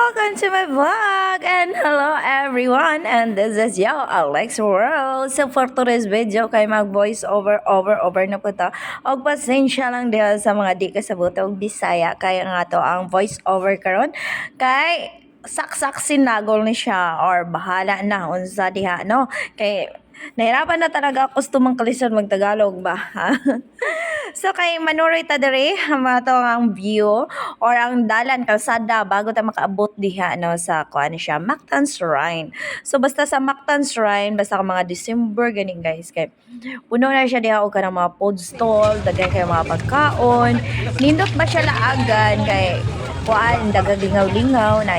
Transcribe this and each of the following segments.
welcome to my vlog and hello everyone and this is yo Alex World. So for today's video kay mag voice over na po to. Og pasensya lang diha sa mga di kasabot og Bisaya kaya nga to ang voice over karon kay saksak sinagol ni siya or bahala na unsa diha no kay nahirapan na talaga ako tumang kalisod magtagalog ba ha? So kay manuroy ta diri mato ang view or ang dalan kalsada bago ta makaabot diha no sa kuan siya Mactan Shrine. So basta sa Mactan Shrine basta ka mga December gani guys kay puno na siya diha og kanang mga food stall, daghan kay mga pagkaon. Nindot ba siya laagan kay kuan daghang lingaw-lingaw na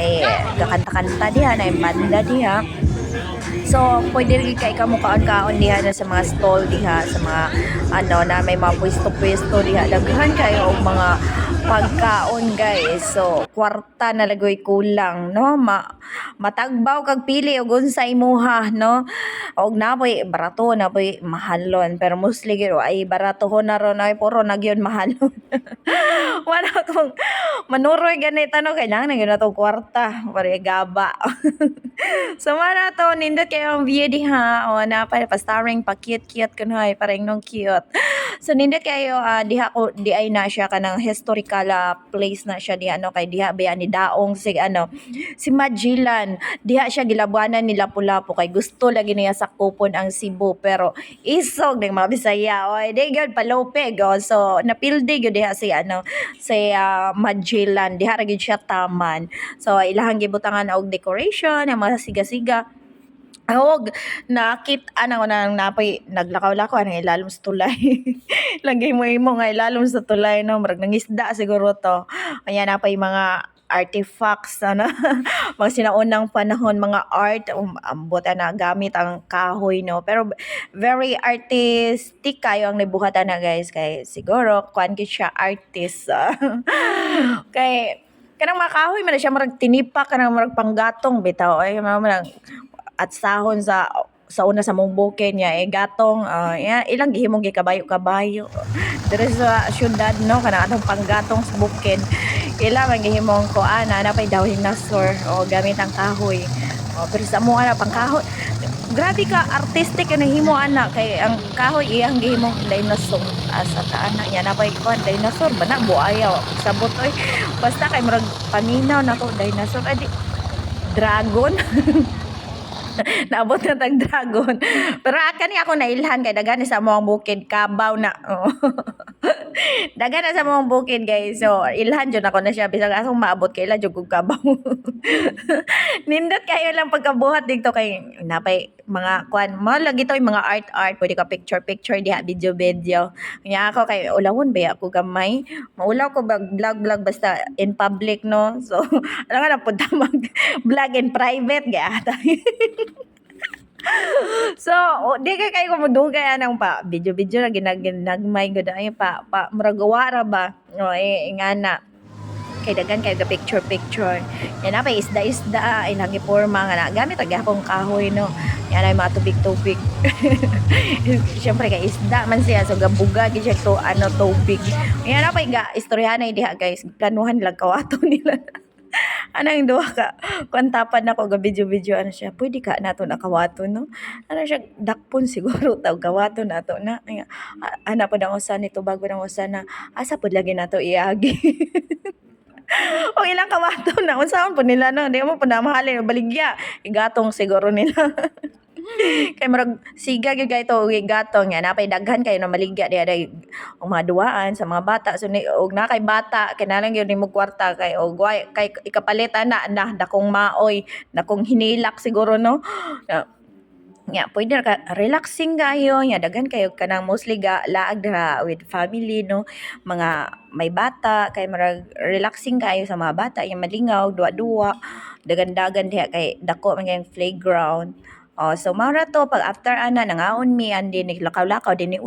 gakanta-kanta diha na banda diha. So, pwede rin kay kamukaan-kaon diha na sa mga stall diha, sa mga ano na may mga pwesto-pwesto diha. Daghan kayo og mga pagkaon guys. So, kwarta na lagoy kulang, no? Matagbaw kag pili og unsa imuha, no? Og napoy barato napoy mahalon, pero mostly gyud ay baratohon na ron ay puro na gyud mahalon. Wala tong manuroy ganito no kailangan na gyud na tong kwarta, pare gaba. So mana to nindot kayo ang view diha o na pa starring pa cute kunoy parang nung cute. So nindot kayo diha ko di ay na siya kanang historical place na siya diha no kay diha ba ni daong si Magellan diha siya gilabuanan ni Lapu-Lapu kay gusto lagi niya sakupon ang Cebu pero isog ng mga Bisaya oy di gyud palopeg so napildi gyud diha si Magellan diha ra gyud siya taman. So ilahang gibutangan og decoration ang mga siga-siga. Og nakita na ko nang napay naglakaw-lakaw ang ilalom sa tulay. Lagay mo nga ilalom sa tulay no murag nangisda siguro to. Kaya napay mga artifacts mga sinaunang panahon mga art ambot na gamit ang kahoy no pero very artistic kayo ang nibuhatan na guys kay siguro kuan gid siya artist kay kanang mga kahoy man siya murag tinipak kanang murag panggatong bitaw ay man at sahon sa una sa mong bukid niya gatong ilang gihimong gikabayo-kabayo diri sa syudad no kana atong panggatong sa bukid ila man gihimong kuan na pay daw dinosaur o gamit ang kahoy pero sa mo ana pang kahoy grabe ka artistic na himo ana kay ang kahoy iyang gihimong dinosaur asa ta ana nya napay kuan dinosaur bana buaya sabot oy basta kay murag paminaw nako dinosaur adi dragon. Naabot na tag dragon. Pero kani ako nailhan kay daghan sa mga bukid kabaw na. Daghan na sa mga bukid guys. So ilhan jud ako na siya bisag asong maabot kay ila jud kabaw. Nindot kayo lang pagkabuhat dito kay napay mga kuan mo lagi to yung mga art pwede ka picture diha video. Kanya ako kay ulawon ba ako gamay. Maulaw ko vlog basta in public no. So alam nga na punta mag vlog in private gata. So, di ka kayo kumudugay anang pa video na ginagmay gud ay pa muragawa ra ba. O nga na kay daghan kay ga picture. Yan na pa isda ilang iporma nga na gamit ang gahapong kahoy no. Yan ay mga tubig. Siyempre kay isda man siya so gabuga gid siya to tubig. Yan na pa ga istoryahan diha guys. Planuhan lang kawato nila. Anang duha ka kwantapan nako ga video ano siya pwede ka nato nakawato no ano siya dakpon siguro taw kawato nato na ana pa dang usan nito bago nang usan na asa pud lagi nato iagi. O ilang kawato na unsaon po nila no di mo pud na mahalin baligya igatong siguro nila. Kay murag siga gyud kay to gatong nga napay daghan kayo na maligya diha og mga duwaan sa mga bata so og na kay bata kinahanglan gyud nimo kwarta kay og kay ikapalitan na dakong maoy dakong hinilak siguro no. Nga pwede ka relaxing kayo nya daghan kayo kanang mostly laag dira with family no mga may bata kay marag relaxing kayo sa mga bata yung malingaw duwa dagan diha kay dako man kayong playground. So mao ra to pag after ana nangaon mi andi naglakaw-lakaw dinhi